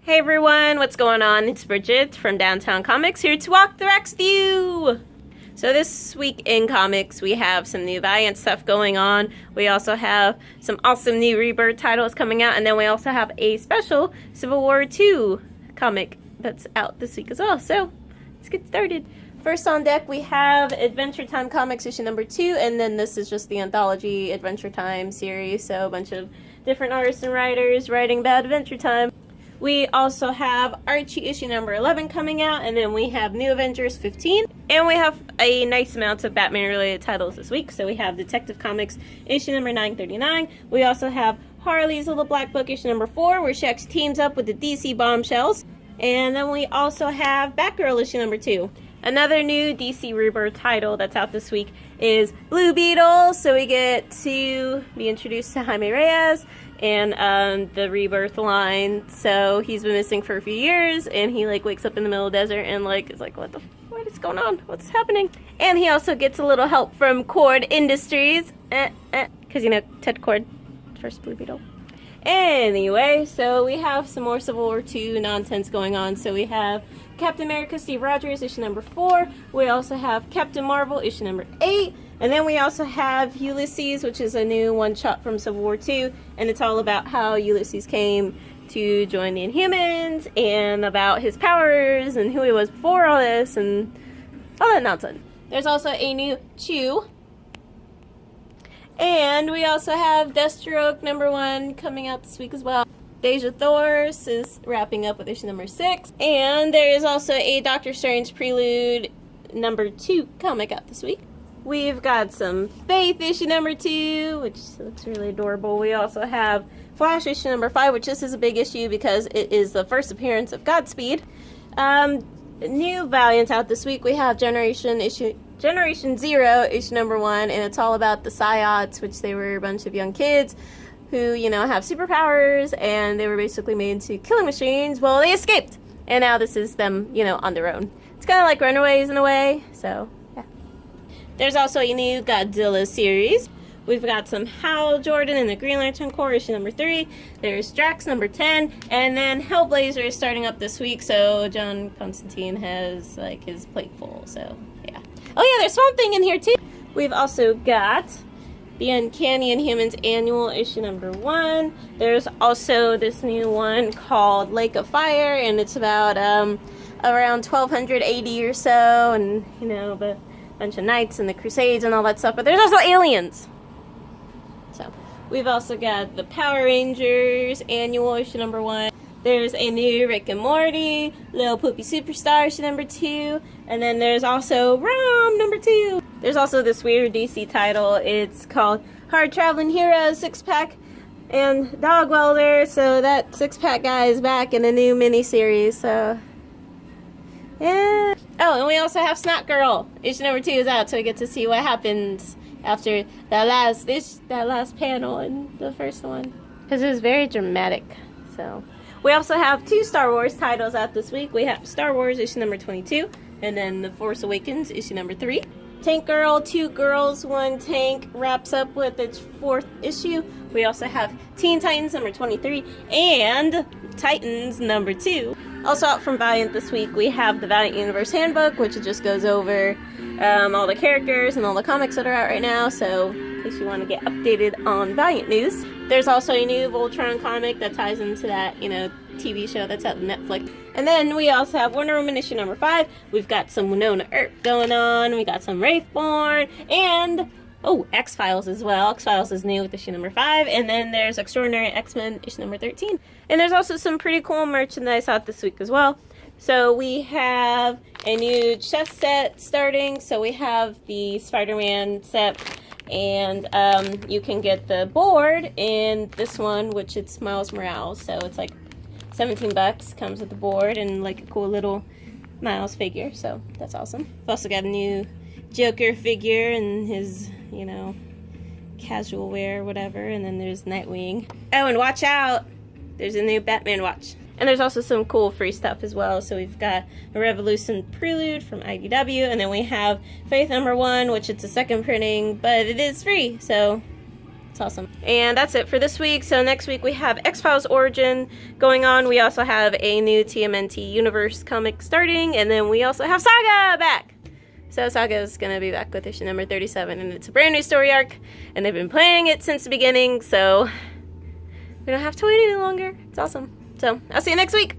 Hey everyone, what's going on? It's Bridget from Downtown Comics here to walk the racks with you! So this week in comics, we have some new Valiant stuff going on. We also have some awesome new Rebirth titles coming out, and then we also have a special Civil War II comic that's out this week as well. So let's get started. First on deck, we have Adventure Time Comics issue number 2, and then this is just the anthology Adventure Time series, so a bunch of different artists and writers writing about Adventure Time. We also have Archie issue number 11 coming out, and then we have New Avengers 15. And we have a nice amount of Batman-related titles this week. So we have Detective Comics issue number 939. We also have Harley's Little Black Book issue number 4, where she actually teams up with the DC Bombshells. And then we also have Batgirl issue number 2. Another new DC Rebirth title that's out this week is Blue Beetle. So we get to be introduced to Jaime Reyes and the Rebirth line. So he's been missing for a few years, and he wakes up in the middle of the desert and is like, what is going on? What's happening? And he also gets a little help from Cord Industries, because Ted Cord, first Blue Beetle. Anyway, so we have some more Civil War II nonsense going on. So we have Captain America Steve Rogers issue number 4. We also have Captain Marvel issue number 8. And then we also have Ulysses, which is a new one-shot from Civil War II. And it's all about how Ulysses came to join the Inhumans and about his powers and who he was before all this and all that nonsense. There's also a new Chew. And we also have Deathstroke number 1 coming out this week as well. Deja Thors is wrapping up with issue number 6. And there is also a Doctor Strange Prelude number 2 comic out this week. We've got some Faith issue number 2, which looks really adorable. We also have Flash issue number 5, which this is a big issue because it is the first appearance of Godspeed. New Valiant out this week. We have Generation Zero issue number 1, and it's all about the Psiots, which they were a bunch of young kids who, have superpowers, and they were basically made into killing machines. Well, they escaped, and now this is them, on their own. It's kind of like Runaways in a way, so yeah. There's also a new Godzilla series. We've got some Hal Jordan and the Green Lantern Corps issue number 3. There's Drax number 10, and then Hellblazer is starting up this week, so John Constantine has his plate full, so yeah. Oh yeah, there's Swamp Thing in here too. We've also got the Uncanny Inhumans Annual issue number 1. There's also this new one called Lake of Fire, and it's about around 1200 AD or so, and the bunch of knights and the Crusades and all that stuff. But there's also aliens. So we've also got the Power Rangers Annual issue number 1. There's a new Rick and Morty, Little Poopy Superstar issue number 2, and then there's also ROM number 2. There's also this weird DC title. It's called Hard Traveling Heroes 6-Pack and Dog Welder. So that 6-pack guy is back in a new miniseries. So yeah. Oh, and we also have Snot Girl issue number 2 is out, so we get to see what happens after that last panel in the first one, because it was very dramatic. So we also have 2 Star Wars titles out this week. We have Star Wars issue number 22, and then The Force Awakens issue number 3. Tank Girl, 2 Girls, 1 Tank wraps up with its 4th issue. We also have Teen Titans number 23 and Titans number 2. Also out from Valiant this week, we have the Valiant Universe Handbook, which just goes over all the characters and all the comics that are out right now, so in case you want to get updated on Valiant news. There's also a new Voltron comic that ties into that, TV show that's out on Netflix. And then we also have Wonder Woman issue number 5. We've got some Winona Earp going on. We got some Wraithborn, and X-Files as well. X-Files is new with issue number 5. And then there's Extraordinary X-Men issue number 13. And there's also some pretty cool merchandise out this week as well. So we have a new chess set starting. So we have the Spider-Man set, and you can get the board in this one, which it's Miles Morales. So it's $17, comes with the board and a cool little Miles figure. So that's awesome. We've also got a new Joker figure and his, casual wear, whatever. And then there's Nightwing. Oh, and watch out! There's a new Batman watch. And there's also some cool free stuff as well. So we've got a Revolution Prelude from IDW, and then we have Faith number 1, which it's a second printing, but it is free, so It's awesome. And that's it for this week. So next week we have X-Files Origin going on. We also have a new TMNT Universe comic starting. And then we also have Saga back. So Saga is going to be back with issue number 37. And it's a brand new story arc. And they've been playing it since the beginning. So we don't have to wait any longer. It's awesome. So I'll see you next week.